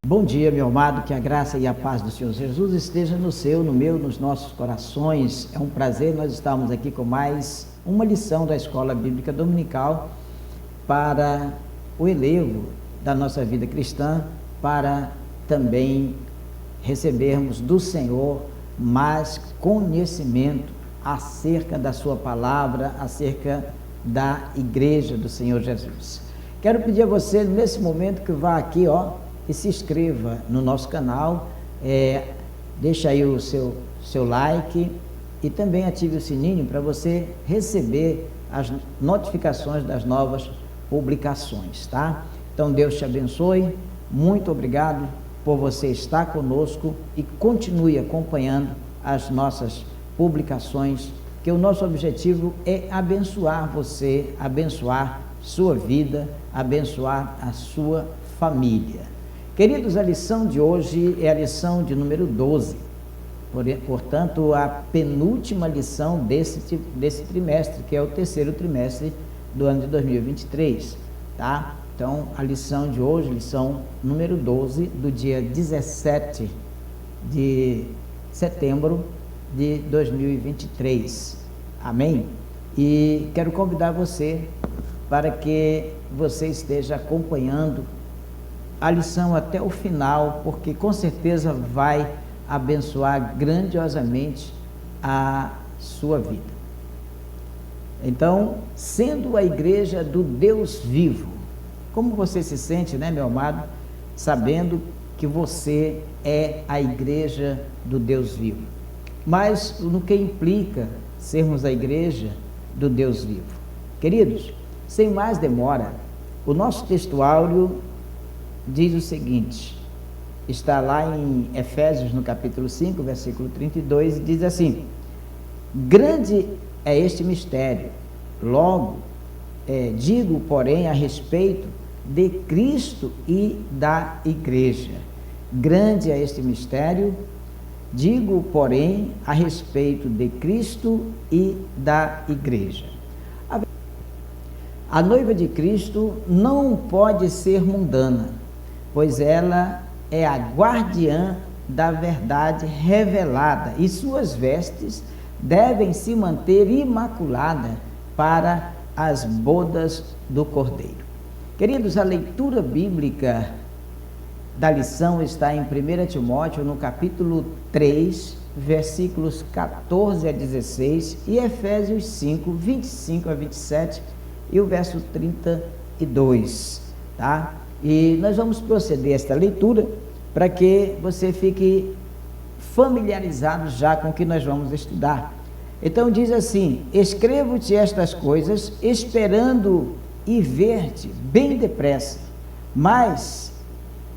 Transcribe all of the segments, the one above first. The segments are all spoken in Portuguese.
Bom dia, meu amado, que a graça e a paz do Senhor Jesus esteja no seu, no meu, nos nossos corações. É um prazer nós estarmos aqui com mais uma lição da Escola Bíblica Dominical para o elevo da nossa vida cristã, para também recebermos do Senhor mais conhecimento acerca da sua palavra, acerca da igreja do Senhor Jesus. Quero pedir a você, nesse momento, que vá aqui, e se inscreva no nosso canal, deixa aí o seu like e também ative o sininho para você receber as notificações das novas publicações, tá? Então Deus te abençoe, muito obrigado por você estar conosco e continue acompanhando as nossas publicações, que o nosso objetivo é abençoar você, abençoar sua vida, abençoar a sua família. Queridos, a lição de hoje é a lição de número 12, portanto, a penúltima lição desse trimestre, que é o terceiro trimestre do ano de 2023, tá? Então, a lição de hoje, lição número 12, do dia 17 de setembro de 2023, amém? E quero convidar você para que você esteja acompanhando a lição até o final, porque com certeza vai abençoar grandiosamente a sua vida. Então, sendo a igreja do Deus vivo, como você se sente, né, meu amado, sabendo que você é a igreja do Deus vivo? Mas no que implica sermos a igreja do Deus vivo? Queridos, sem mais demora, o nosso textuário diz o seguinte, está lá em Efésios, no capítulo 5, versículo 32, e diz assim: grande é este mistério, logo, digo, porém, a respeito de Cristo e da igreja. Grande é este mistério, digo, porém, a respeito de Cristo e da igreja. A noiva de Cristo não pode ser mundana, pois ela é a guardiã da verdade revelada e suas vestes devem se manter imaculadas para as bodas do Cordeiro. Queridos, a leitura bíblica da lição está em 1 Timóteo, no capítulo 3, versículos 14 a 16, e Efésios 5, 25 a 27, e o verso 32, tá? E nós vamos proceder a esta leitura para que você fique familiarizado já com o que nós vamos estudar. Então diz assim: escrevo-te estas coisas, esperando ir ver-te bem depressa, mas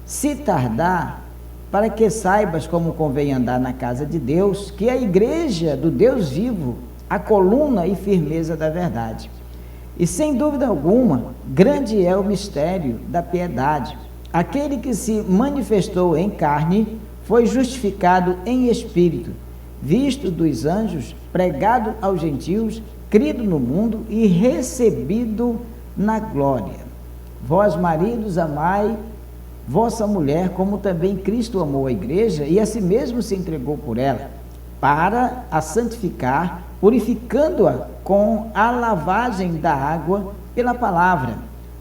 se tardar, para que saibas como convém andar na casa de Deus, que é a igreja do Deus vivo, a coluna e firmeza da verdade. E sem dúvida alguma, grande é o mistério da piedade. Aquele que se manifestou em carne foi justificado em espírito, visto dos anjos, pregado aos gentios, crido no mundo e recebido na glória. Vós, maridos, amai vossa mulher, como também Cristo amou a igreja e a si mesmo se entregou por ela, para a santificar, purificando-a com a lavagem da água pela palavra,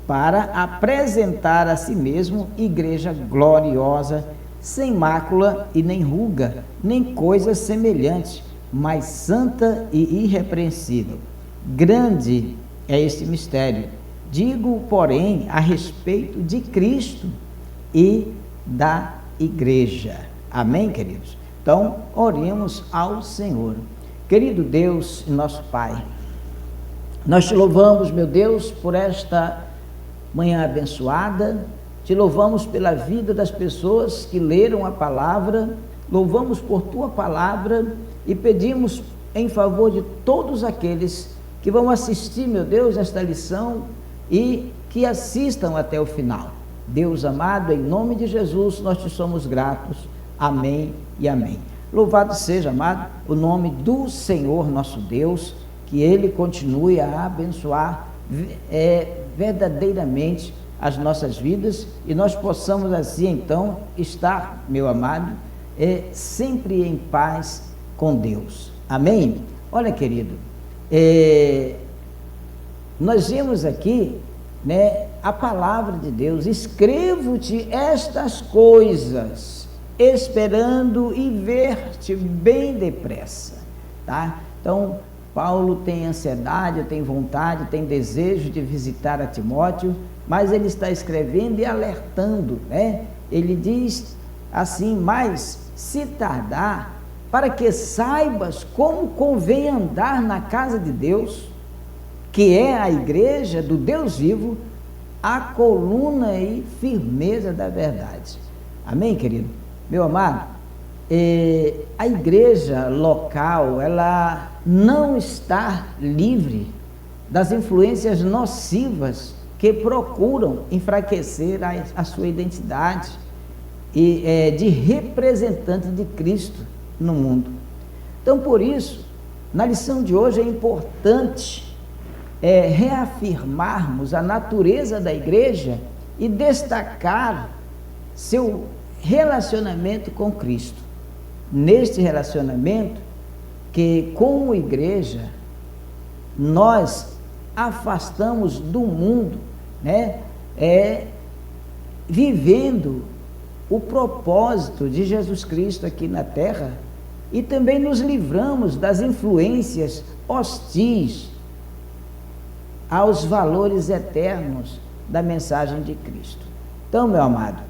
para apresentar a si mesmo igreja gloriosa, sem mácula e nem ruga, nem coisa semelhante, mas santa e irrepreensível. Grande é este mistério. Digo, porém, a respeito de Cristo e da igreja. Amém, queridos? Então, oremos ao Senhor. Querido Deus e nosso Pai, nós te louvamos, meu Deus, por esta manhã abençoada, te louvamos pela vida das pessoas que leram a palavra, louvamos por tua palavra e pedimos em favor de todos aqueles que vão assistir, meu Deus, esta lição e que assistam até o final. Deus amado, em nome de Jesus, nós te somos gratos. Amém e amém. Louvado seja, amado, o nome do Senhor nosso Deus, que Ele continue a abençoar verdadeiramente as nossas vidas e nós possamos assim então estar, meu amado, sempre em paz com Deus. Amém? Olha, querido, nós vemos aqui, né, a palavra de Deus: escrevo-te estas coisas, esperando e ver-te bem depressa, tá? Então, Paulo tem ansiedade, tem vontade, tem desejo de visitar a Timóteo, mas ele está escrevendo e alertando, né? Ele diz assim: mas se tardar, para que saibas como convém andar na casa de Deus, que é a igreja do Deus vivo, a coluna e firmeza da verdade. Amém, querido? Meu amado, a igreja local, ela não está livre das influências nocivas que procuram enfraquecer a sua identidade de representante de Cristo no mundo. Então, por isso, na lição de hoje é importante reafirmarmos a natureza da igreja e destacar seu relacionamento com Cristo. Neste relacionamento, que como igreja, nós afastamos do mundo, né? Vivendo o propósito de Jesus Cristo aqui na terra, e também nos livramos das influências hostis aos valores eternos da mensagem de Cristo. Então, meu amado,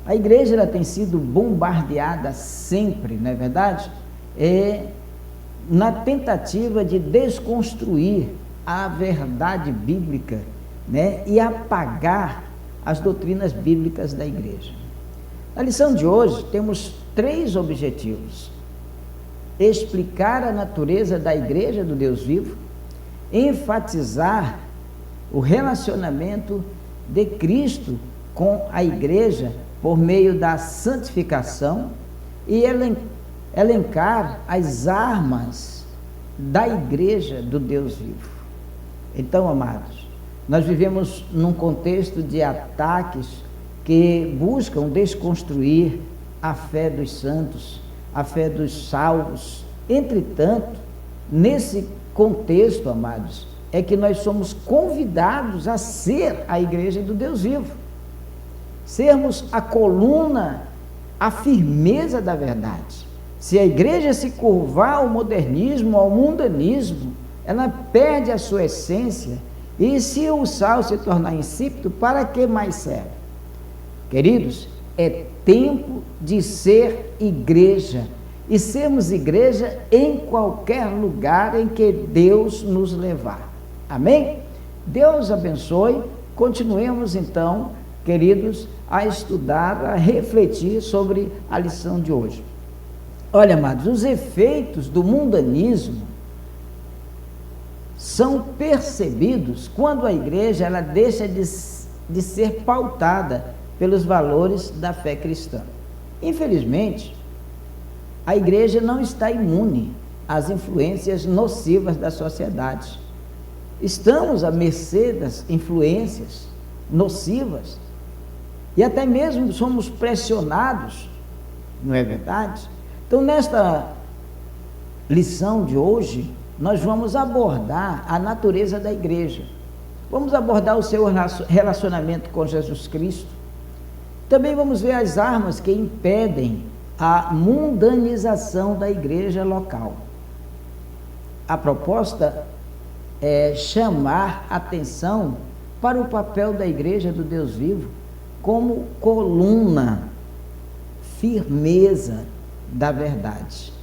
a igreja ela tem sido bombardeada sempre, não é verdade? Na tentativa de desconstruir a verdade bíblica, né? E apagar as doutrinas bíblicas da igreja. Na lição de hoje temos 3 objetivos: explicar a natureza da igreja do Deus vivo, enfatizar o relacionamento de Cristo com a igreja por meio da santificação e elencar as armas da igreja do Deus vivo. Então, amados, nós vivemos num contexto de ataques que buscam desconstruir a fé dos santos, a fé dos salvos. Entretanto, nesse contexto, amados, é que nós somos convidados a ser a igreja do Deus vivo, sermos a coluna, a firmeza da verdade. Se a igreja se curvar ao modernismo, ao mundanismo, ela perde a sua essência, e se o sal se tornar insípido, para que mais serve? Queridos, é tempo de ser igreja, e sermos igreja em qualquer lugar em que Deus nos levar. Amém? Deus abençoe. Continuemos então, queridos, a estudar, a refletir sobre a lição de hoje. Olha, amados, os efeitos do mundanismo são percebidos quando a igreja ela deixa de ser pautada pelos valores da fé cristã. Infelizmente, a igreja não está imune às influências nocivas da sociedade. Estamos à mercê das influências nocivas e até mesmo somos pressionados, não é verdade? Então, nesta lição de hoje, nós vamos abordar a natureza da igreja. Vamos abordar o seu relacionamento com Jesus Cristo. Também vamos ver as armas que impedem a mundanização da igreja local. A proposta é chamar atenção para o papel da igreja do Deus vivo como coluna, firmeza da verdade.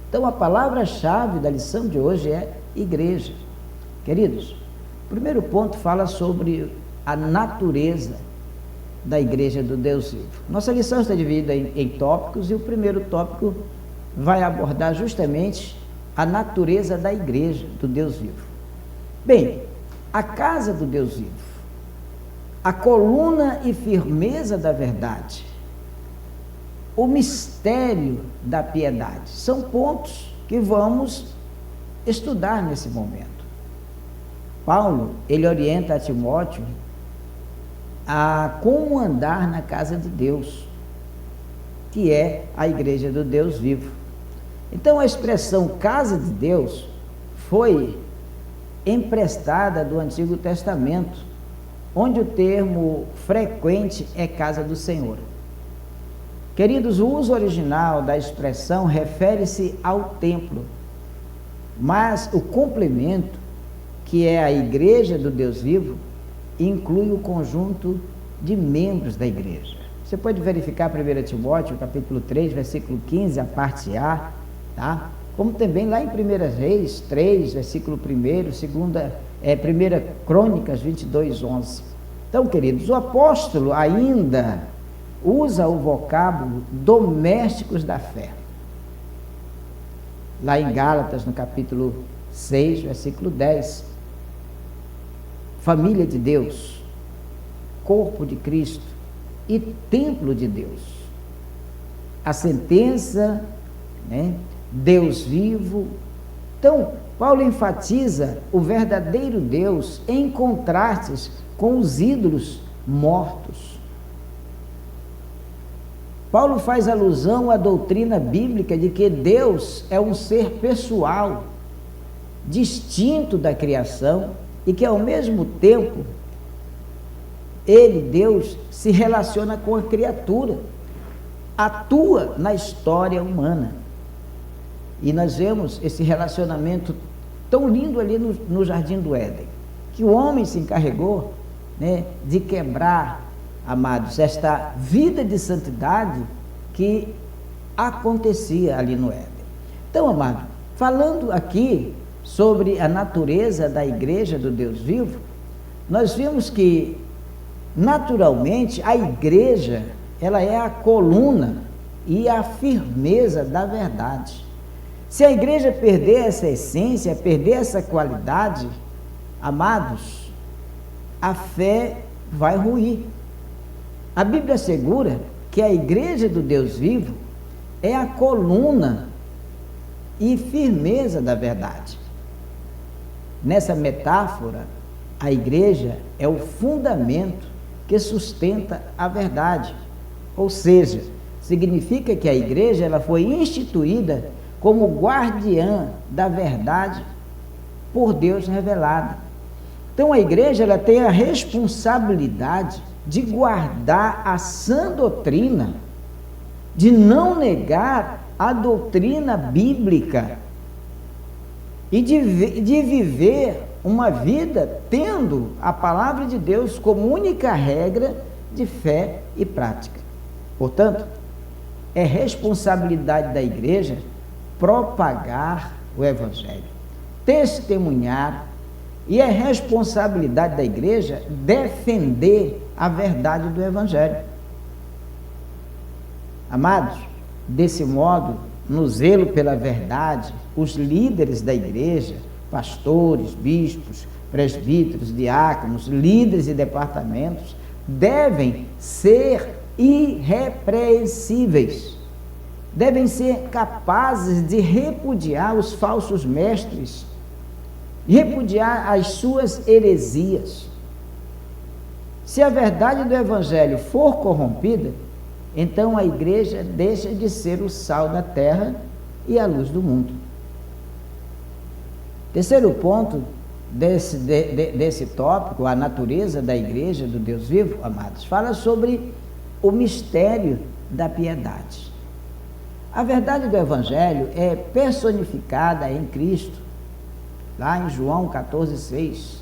Então, a palavra-chave da lição de hoje é igreja. Queridos, o primeiro ponto fala sobre a natureza da igreja do Deus vivo. Nossa lição está dividida em tópicos, e o primeiro tópico vai abordar justamente a natureza da igreja do Deus vivo. Bem, a casa do Deus vivo, a coluna e firmeza da verdade, o mistério da piedade, são pontos que vamos estudar nesse momento. Paulo, ele orienta a Timóteo a como andar na casa de Deus, que é a igreja do Deus vivo. Então a expressão casa de Deus foi emprestada do Antigo Testamento, onde o termo frequente é casa do Senhor. Queridos, o uso original da expressão refere-se ao templo, mas o complemento, que é a igreja do Deus vivo, inclui o conjunto de membros da igreja. Você pode verificar 1 Timóteo, capítulo 3, versículo 15, a parte A, tá? Como também lá em 1 Reis 3, versículo 1, 1 Crônicas 22, 11. Então, queridos, o apóstolo ainda usa o vocábulo domésticos da fé. Lá em Gálatas, no capítulo 6, versículo 10. Família de Deus, corpo de Cristo e templo de Deus. A sentença, né? Deus vivo. Então, Paulo enfatiza o verdadeiro Deus em contrastes com os ídolos mortos. Paulo faz alusão à doutrina bíblica de que Deus é um ser pessoal, distinto da criação, e que ao mesmo tempo, ele, Deus, se relaciona com a criatura, atua na história humana. E nós vemos esse relacionamento tão lindo ali no Jardim do Éden, que o homem se encarregou, né, de quebrar, amados, esta vida de santidade que acontecia ali no Éden. Então, amado, falando aqui sobre a natureza da igreja do Deus vivo, nós vimos que, naturalmente, a igreja, ela é a coluna e a firmeza da verdade. Se a igreja perder essa essência, perder essa qualidade, amados, a fé vai ruir. A Bíblia assegura que a igreja do Deus vivo é a coluna e firmeza da verdade. Nessa metáfora, a igreja é o fundamento que sustenta a verdade. Ou seja, significa que a igreja ela foi instituída como guardiã da verdade por Deus revelada. Então a igreja ela tem a responsabilidade de guardar a sã doutrina, de não negar a doutrina bíblica e de viver uma vida tendo a palavra de Deus como única regra de fé e prática. Portanto, é responsabilidade da igreja propagar o Evangelho, testemunhar, e é responsabilidade da igreja defender a verdade do Evangelho. Amados, desse modo, no zelo pela verdade, os líderes da igreja, pastores, bispos, presbíteros, diáconos, líderes de departamentos, devem ser irrepreensíveis, devem ser capazes de repudiar os falsos mestres, repudiar as suas heresias. Se a verdade do Evangelho for corrompida, então a igreja deixa de ser o sal da terra e a luz do mundo. Terceiro ponto desse tópico, a natureza da igreja do Deus vivo, amados, fala sobre o mistério da piedade. A verdade do Evangelho é personificada em Cristo. Lá em João 14,6,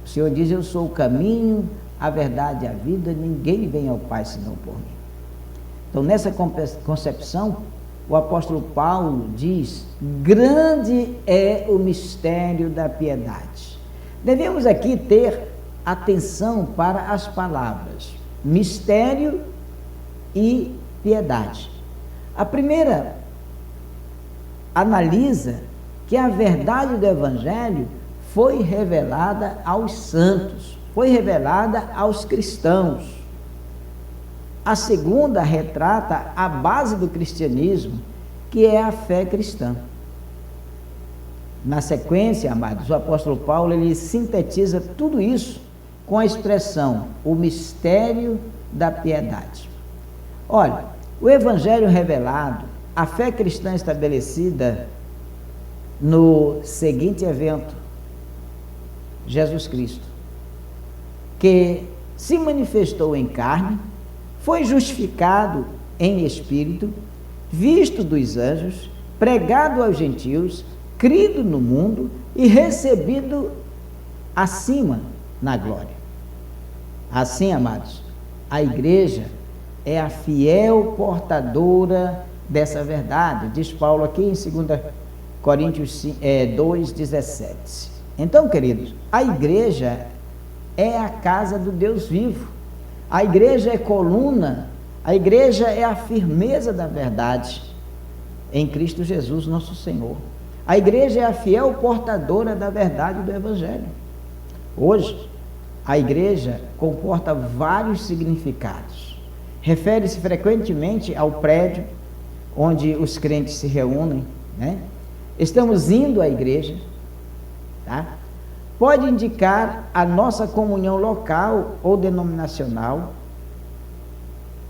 o Senhor diz: eu sou o caminho, a verdade e a vida, ninguém vem ao Pai senão por mim. Então, nessa concepção, o apóstolo Paulo diz: grande é o mistério da piedade. Devemos aqui ter atenção para as palavras mistério e piedade. A primeira analisa que a verdade do Evangelho foi revelada aos santos, foi revelada aos cristãos. A segunda retrata a base do cristianismo, que é a fé cristã. Na sequência, amados, o apóstolo Paulo ele sintetiza tudo isso com a expressão o mistério da piedade. Olha, o Evangelho revelado, a fé cristã estabelecida no seguinte evento: Jesus Cristo, que se manifestou em carne, foi justificado em espírito, visto dos anjos, pregado aos gentios, crido no mundo e recebido acima na glória. Assim, amados, a igreja é a fiel portadora dessa verdade, diz Paulo aqui em 2 Coríntios 2,17. Então, queridos, a igreja é a casa do Deus vivo, a igreja é coluna, a igreja é a firmeza da verdade em Cristo Jesus, nosso Senhor. A igreja é a fiel portadora da verdade do Evangelho. Hoje, a igreja comporta vários significados. Refere-se frequentemente ao prédio onde os crentes se reúnem, né? Estamos indo à igreja, tá? Pode indicar a nossa comunhão local ou denominacional.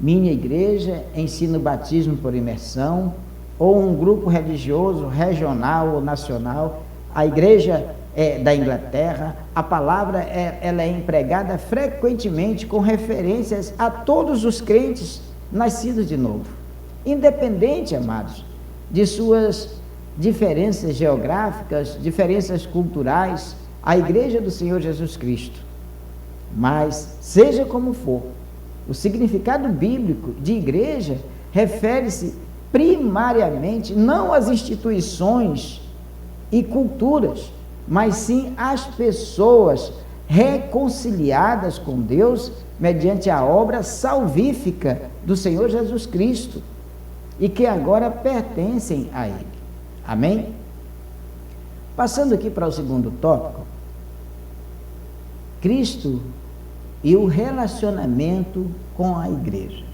Minha igreja ensina o batismo por imersão, ou um grupo religioso regional ou nacional. A igreja da Inglaterra, a palavra ela é empregada frequentemente com referências a todos os crentes nascidos de novo, independente, amados, de suas diferenças geográficas, diferenças culturais, a igreja do Senhor Jesus Cristo. Mas, seja como for, o significado bíblico de igreja refere-se primariamente não às instituições e culturas, mas sim às pessoas reconciliadas com Deus mediante a obra salvífica do Senhor Jesus Cristo e que agora pertencem a Ele. Amém? Passando aqui para o segundo tópico, Cristo e o relacionamento com a igreja.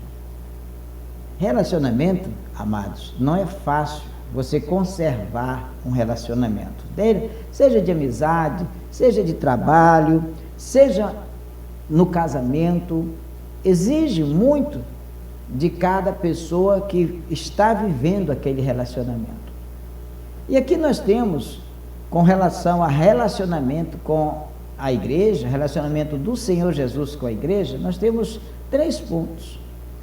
Relacionamento, amados, não é fácil você conservar um relacionamento dele, seja de amizade, seja de trabalho, seja no casamento. Exige muito de cada pessoa que está vivendo aquele relacionamento. E aqui nós temos, com relação a relacionamento com a igreja, relacionamento do Senhor Jesus com a igreja, nós temos 3 pontos,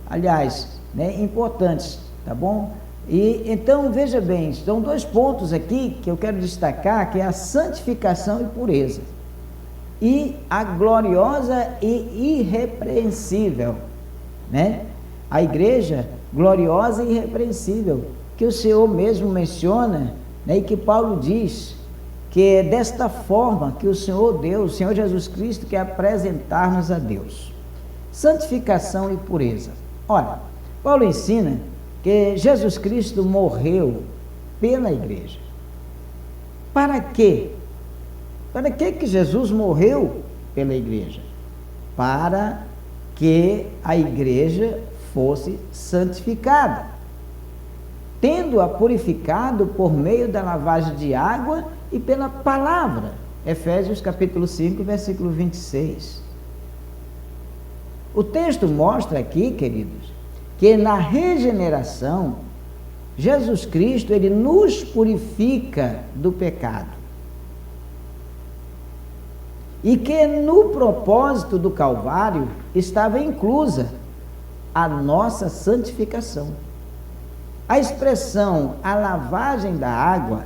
aliás, importantes, tá bom? E então, veja bem, são 2 pontos aqui que eu quero destacar, que é a santificação e pureza, e a gloriosa e irrepreensível, né? A igreja gloriosa e irrepreensível, que o Senhor mesmo menciona, né? E que Paulo diz que é desta forma que o Senhor Deus, o Senhor Jesus Cristo, quer apresentar-nos a Deus. Santificação e pureza. Olha, Paulo ensina que Jesus Cristo morreu pela igreja. Para quê? Para que Jesus morreu pela igreja? Para que a igreja fosse santificada, tendo-a purificado por meio da lavagem de água e pela palavra. Efésios capítulo 5, versículo 26. O texto mostra aqui, queridos, que na regeneração, Jesus Cristo, ele nos purifica do pecado. E que no propósito do Calvário estava inclusa a nossa santificação. A expressão a lavagem da água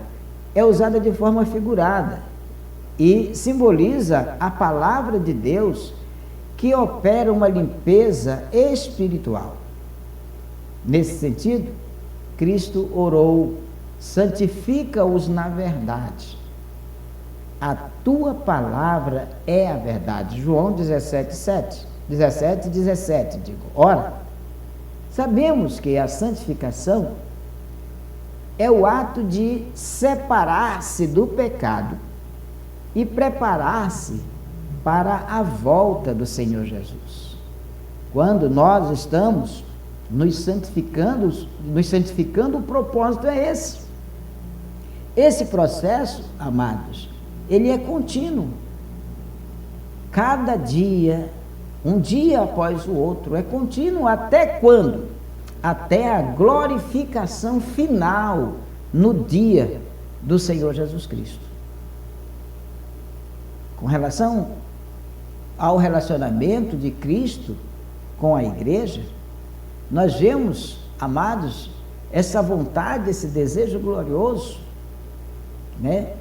é usada de forma figurada e simboliza a palavra de Deus que opera uma limpeza espiritual. Nesse sentido, Cristo orou: santifica-os na verdade. A tua palavra é a verdade. João 17, 17, digo. Ora, sabemos que a santificação é o ato de separar-se do pecado e preparar-se para a volta do Senhor Jesus. Quando nós estamos nos santificando, o propósito é esse. Esse processo, amados, ele é contínuo. cada dia, um dia após o outro, é contínuo até quando? Até a glorificação final no dia do Senhor Jesus Cristo. Com relação ao relacionamento de Cristo com a igreja, nós vemos, amados, essa vontade, esse desejo glorioso, né,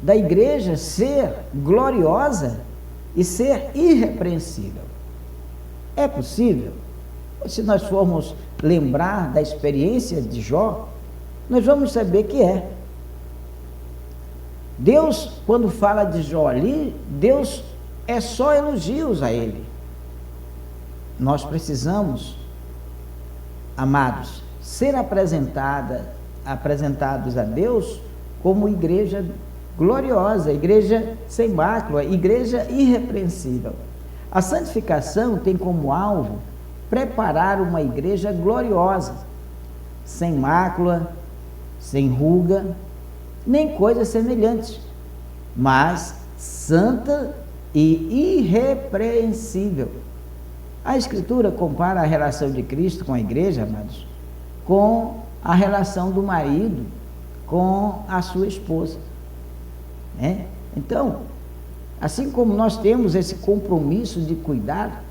da igreja ser gloriosa e ser irrepreensível. É possível? Se nós formos lembrar da experiência de Jó, nós vamos saber que é. Deus, quando fala de Jó ali, Deus é só elogios a ele. Nós precisamos, amados, ser apresentados a Deus como igreja gloriosa, igreja sem mácula, igreja irrepreensível. A santificação tem como alvo preparar uma igreja gloriosa, sem mácula, sem ruga, nem coisa semelhante, mas santa e irrepreensível. A Escritura compara a relação de Cristo com a igreja, amados, com a relação do marido com a sua esposa, né? Então, assim como nós temos esse compromisso de cuidar,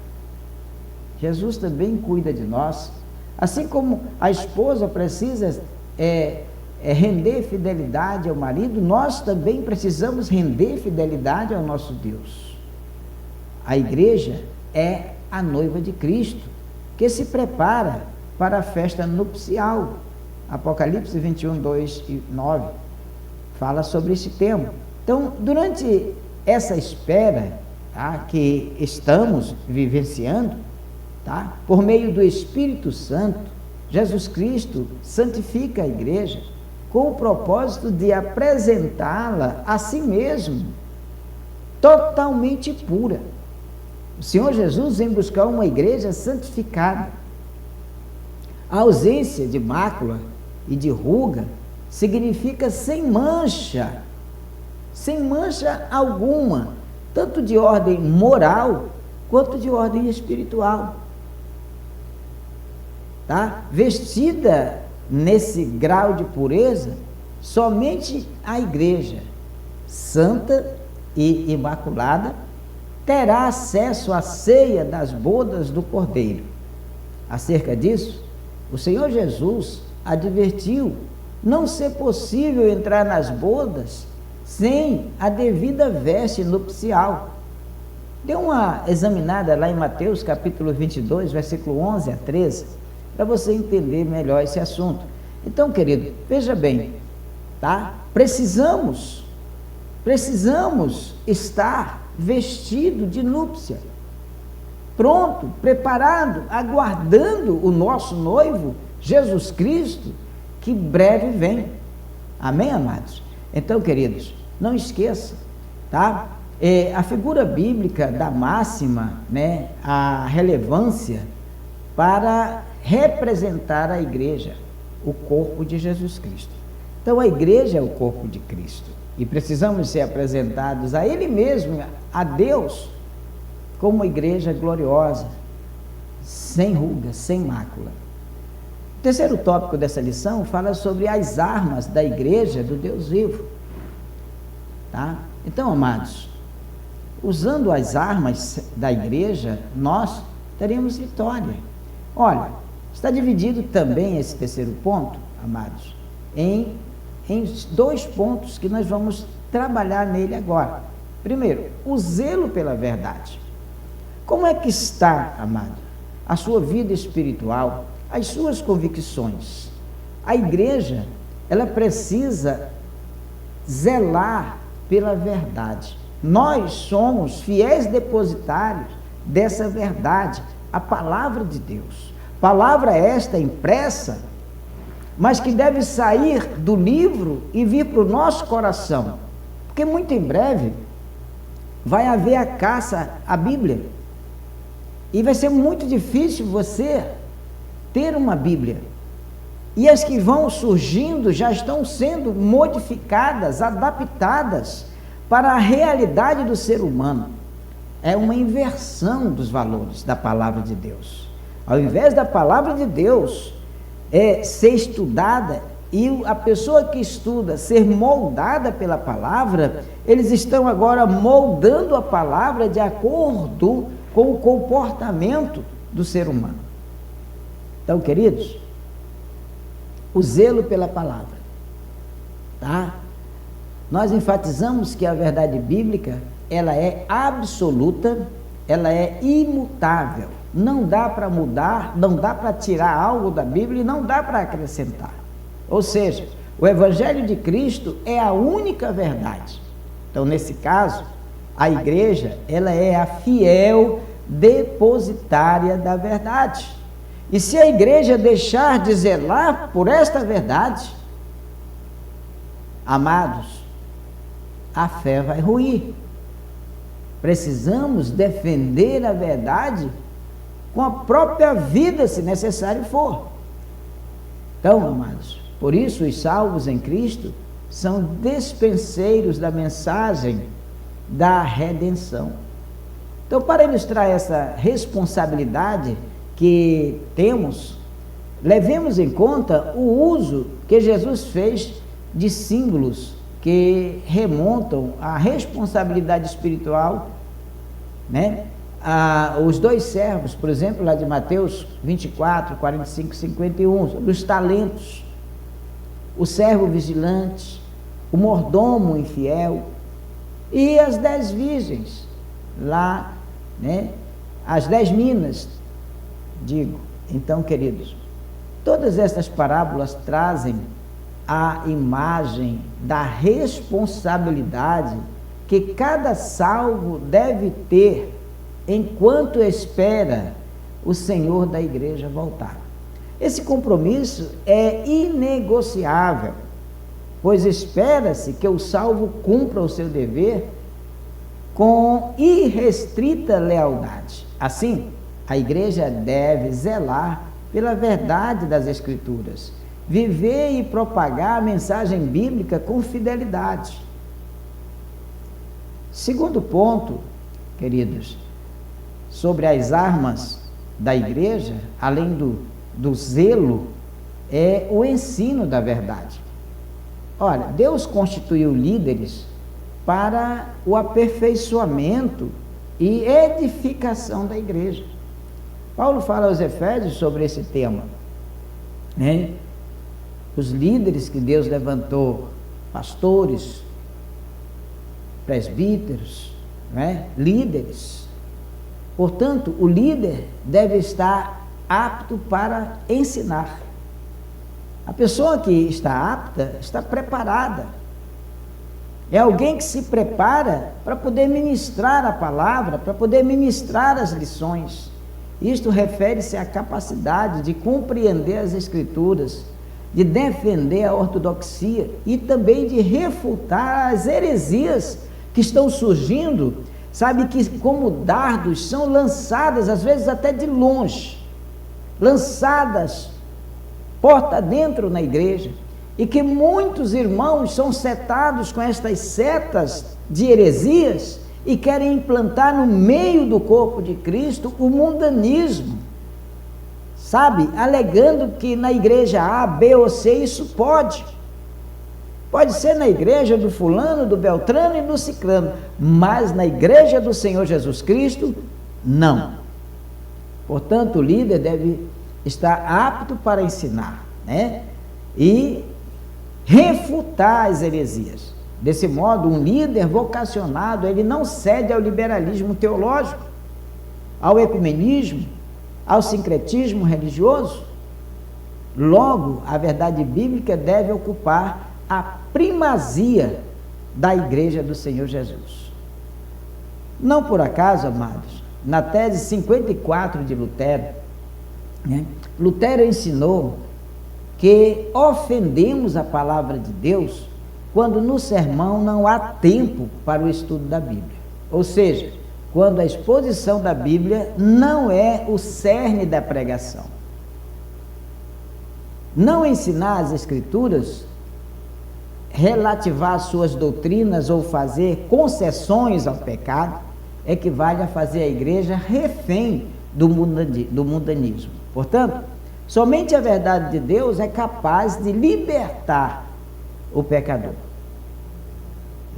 Jesus também cuida de nós. Assim como a esposa precisa render fidelidade ao marido, nós também precisamos render fidelidade ao nosso Deus. A igreja é a noiva de Cristo, que se prepara para a festa nupcial. Apocalipse 21, 2 e 9 fala sobre esse tema. Então, durante essa espera, tá, que estamos vivenciando, tá, por meio do Espírito Santo, Jesus Cristo santifica a igreja com o propósito de apresentá-la a si mesmo, totalmente pura. O Senhor Jesus vem buscar uma igreja santificada. A ausência de mácula e de ruga significa sem mancha alguma, tanto de ordem moral quanto de ordem espiritual. Tá? Vestida nesse grau de pureza, somente a igreja santa e imaculada terá acesso à ceia das bodas do Cordeiro. Acerca disso, o Senhor Jesus advertiu não ser possível entrar nas bodas sem a devida veste nupcial. Dê uma examinada lá em Mateus capítulo 22, versículo 11 a 13, para você entender melhor esse assunto. Então, querido, veja bem, tá? Precisamos estar vestido de núpcia, pronto, preparado, aguardando o nosso noivo, Jesus Cristo, que breve vem. Amém, amados? Então, queridos, não esqueça, tá? A figura bíblica da máxima, né, a relevância para representar a igreja, o corpo de Jesus Cristo. Então, a igreja é o corpo de Cristo e precisamos ser apresentados a Ele mesmo, a Deus, como uma igreja gloriosa, sem ruga, sem mácula. O terceiro tópico dessa lição fala sobre as armas da igreja do Deus vivo. Tá? Então, amados, usando as armas da igreja, nós teremos vitória. Olha, está dividido também esse terceiro ponto, amados, em dois pontos que nós vamos trabalhar nele agora. Primeiro, o zelo pela verdade. Como é que está, amado, a sua vida espiritual, as suas convicções? A igreja, ela precisa zelar pela verdade. Nós somos fiéis depositários dessa verdade, a palavra de Deus. Palavra esta impressa, mas que deve sair do livro e vir para o nosso coração. Porque muito em breve vai haver a caça à Bíblia. E vai ser muito difícil você ter uma Bíblia. E as que vão surgindo já estão sendo modificadas, adaptadas para a realidade do ser humano. é uma inversão dos valores da palavra de Deus. Ao invés da palavra de Deus ser estudada e a pessoa que estuda ser moldada pela palavra, eles estão agora moldando a palavra de acordo com o comportamento do ser humano. Então, queridos, o zelo pela palavra, tá? Nós enfatizamos que a verdade bíblica, ela é absoluta, ela é imutável. Não dá para mudar, não dá para tirar algo da Bíblia e não dá para acrescentar. Ou seja, o Evangelho de Cristo é a única verdade. Então, nesse caso, a igreja, ela é a fiel depositária da verdade. E se a igreja deixar de zelar por esta verdade, amados, a fé vai ruir. Precisamos defender a verdade com a própria vida, se necessário for. Então, amados, por isso os salvos em Cristo são despenseiros da mensagem da redenção. Então, para ilustrar essa responsabilidade que temos, levemos em conta o uso que Jesus fez de símbolos que remontam à responsabilidade espiritual, né? Os dois servos, por exemplo, lá de Mateus 24, 45, 51, sobre os talentos, o servo vigilante, o mordomo infiel e as 10 virgens, lá, né? As 10 minas, digo. Então, queridos, todas essas parábolas trazem a imagem da responsabilidade que cada salvo deve ter enquanto espera o Senhor da igreja voltar. Esse compromisso é inegociável, pois espera-se que o salvo cumpra o seu dever com irrestrita lealdade. Assim, a igreja deve zelar pela verdade das Escrituras, viver e propagar a mensagem bíblica com fidelidade. Segundo ponto, queridos, sobre as armas da igreja, além do zelo, é o ensino da verdade. Olha, Deus constituiu líderes para o aperfeiçoamento e edificação da igreja. Paulo fala aos Efésios sobre esse tema, né? Os líderes que Deus levantou, pastores, presbíteros, né? Líderes. Portanto, o líder deve estar apto para ensinar. A pessoa que está apta, está preparada. É alguém que se prepara para poder ministrar a palavra, para poder ministrar as lições. Isto refere-se à capacidade de compreender as Escrituras, de defender a ortodoxia e também de refutar as heresias que estão surgindo, sabe, que como dardos são lançadas, às vezes até de longe, lançadas porta dentro na igreja, e que muitos irmãos são setados com estas setas de heresias e querem implantar no meio do corpo de Cristo o mundanismo, sabe, alegando que na igreja A, B ou C isso pode ser na igreja do fulano, do beltrano e do ciclano, mas na igreja do Senhor Jesus Cristo, não. Portanto, o líder deve estar apto para ensinar, né? E refutar as heresias. Desse modo, um líder vocacionado, ele não cede ao liberalismo teológico, ao ecumenismo, ao sincretismo religioso. Logo, a verdade bíblica deve ocupar a primazia da igreja do Senhor Jesus. Não por acaso, amados, na tese 54 de Lutero, né, Lutero ensinou que ofendemos a palavra de Deus quando no sermão não há tempo para o estudo da Bíblia. Ou seja, quando a exposição da Bíblia não é o cerne da pregação. Não ensinar as Escrituras, relativar suas doutrinas ou fazer concessões ao pecado, equivale a fazer a igreja refém do mundanismo. Portanto, somente a verdade de Deus é capaz de libertar o pecador.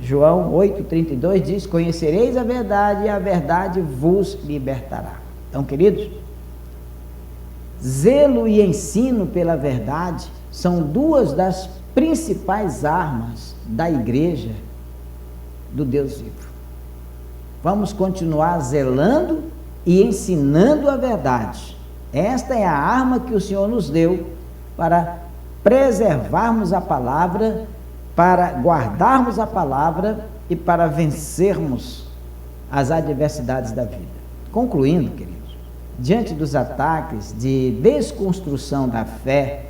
João 8,32 diz: conhecereis a verdade e a verdade vos libertará. Então, queridos, zelo e ensino pela verdade são duas das principais armas da igreja do Deus vivo. Vamos continuar zelando e ensinando a verdade. Esta é a arma que o Senhor nos deu para preservarmos a palavra, para guardarmos a palavra e para vencermos as adversidades da vida. Concluindo, queridos, diante dos ataques de desconstrução da fé,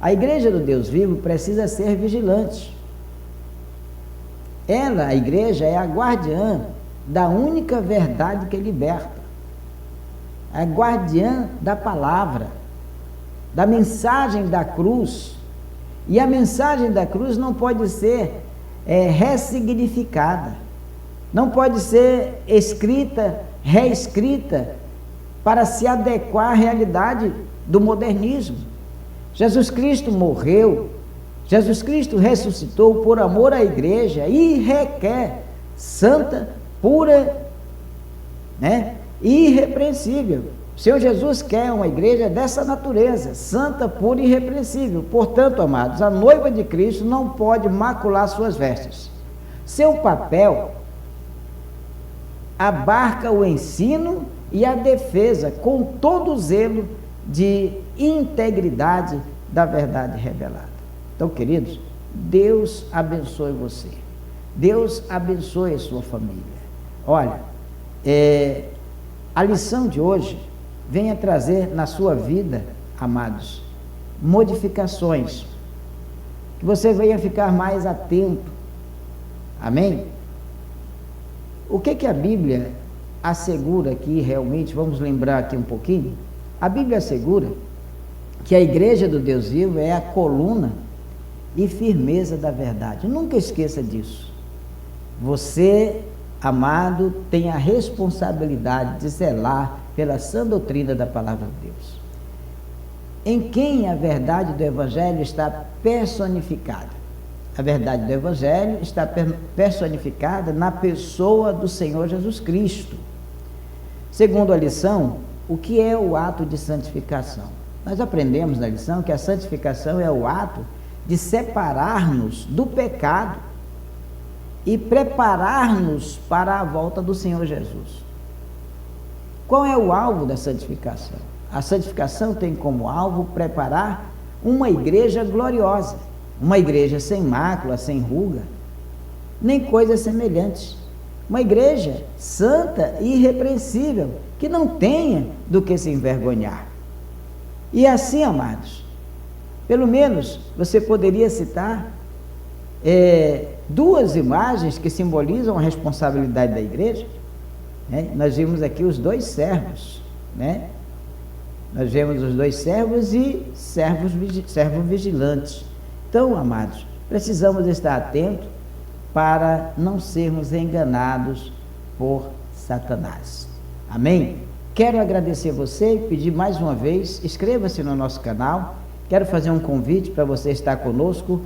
a igreja do Deus vivo precisa ser vigilante. Ela, a igreja, é a guardiã da única verdade que liberta, a guardiã da palavra, da mensagem da cruz. E a mensagem da cruz não pode ser ressignificada, não pode ser escrita, reescrita, para se adequar à realidade do modernismo. Jesus Cristo morreu, Jesus Cristo ressuscitou por amor à igreja e requer santa, pura, e irrepreensível. O Senhor Jesus quer uma igreja dessa natureza, santa, pura e irrepreensível. Portanto, amados, a noiva de Cristo não pode macular suas vestes. Seu papel abarca o ensino e a defesa com todo o zelo de integridade da verdade revelada. Então, queridos, Deus abençoe você. Deus abençoe a sua família. Olha, a lição de hoje venha trazer na sua vida, amados, modificações, que você venha ficar mais atento. Amém? O que a Bíblia assegura aqui realmente? Vamos lembrar aqui um pouquinho. A Bíblia assegura que a igreja do Deus vivo é a coluna e firmeza da verdade. Nunca esqueça disso. Você, amado, tem a responsabilidade de zelar pela sã doutrina da palavra de Deus, em quem a verdade do Evangelho está personificada. A verdade do Evangelho está personificada na pessoa do Senhor Jesus Cristo. Segundo a lição, o que é o ato de santificação? Nós aprendemos na lição que a santificação é o ato de separar-nos do pecado e preparar-nos para a volta do Senhor Jesus. Qual é o alvo da santificação? A santificação tem como alvo preparar uma igreja gloriosa, uma igreja sem mácula, sem ruga, nem coisas semelhantes. Uma igreja santa e irrepreensível, que não tenha do que se envergonhar. E assim, amados, pelo menos você poderia citar duas imagens que simbolizam a responsabilidade da igreja. Nós vimos aqui os dois servos, nós vemos os dois servos e servo vigilante. Então, amados, precisamos estar atentos para não sermos enganados por Satanás. Amém? Quero agradecer você e pedir mais uma vez, inscreva-se no nosso canal. Quero fazer um convite para você estar conosco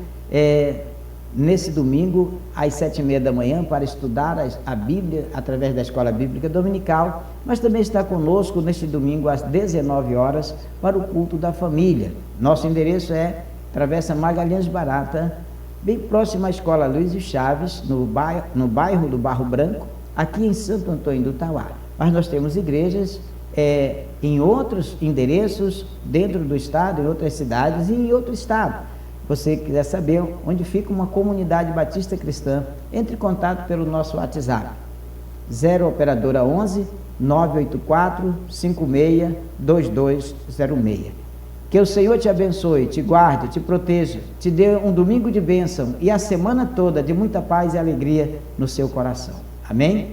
nesse domingo, às 7h30 da manhã, para estudar a Bíblia através da Escola Bíblica Dominical, mas também está conosco neste domingo às 19 horas para o culto da família. Nosso endereço é Travessa Magalhães Barata, bem próximo à Escola Luiz e Chaves, no bairro do Barro Branco, aqui em Santo Antônio do Tauá. Mas nós temos igrejas em outros endereços, dentro do estado, em outras cidades e em outro estado. Você quiser saber onde fica uma comunidade batista cristã, entre em contato pelo nosso WhatsApp, 0 operadora 11 984 56 2206. Que o Senhor te abençoe, te guarde, te proteja, te dê um domingo de bênção e a semana toda de muita paz e alegria no seu coração. Amém?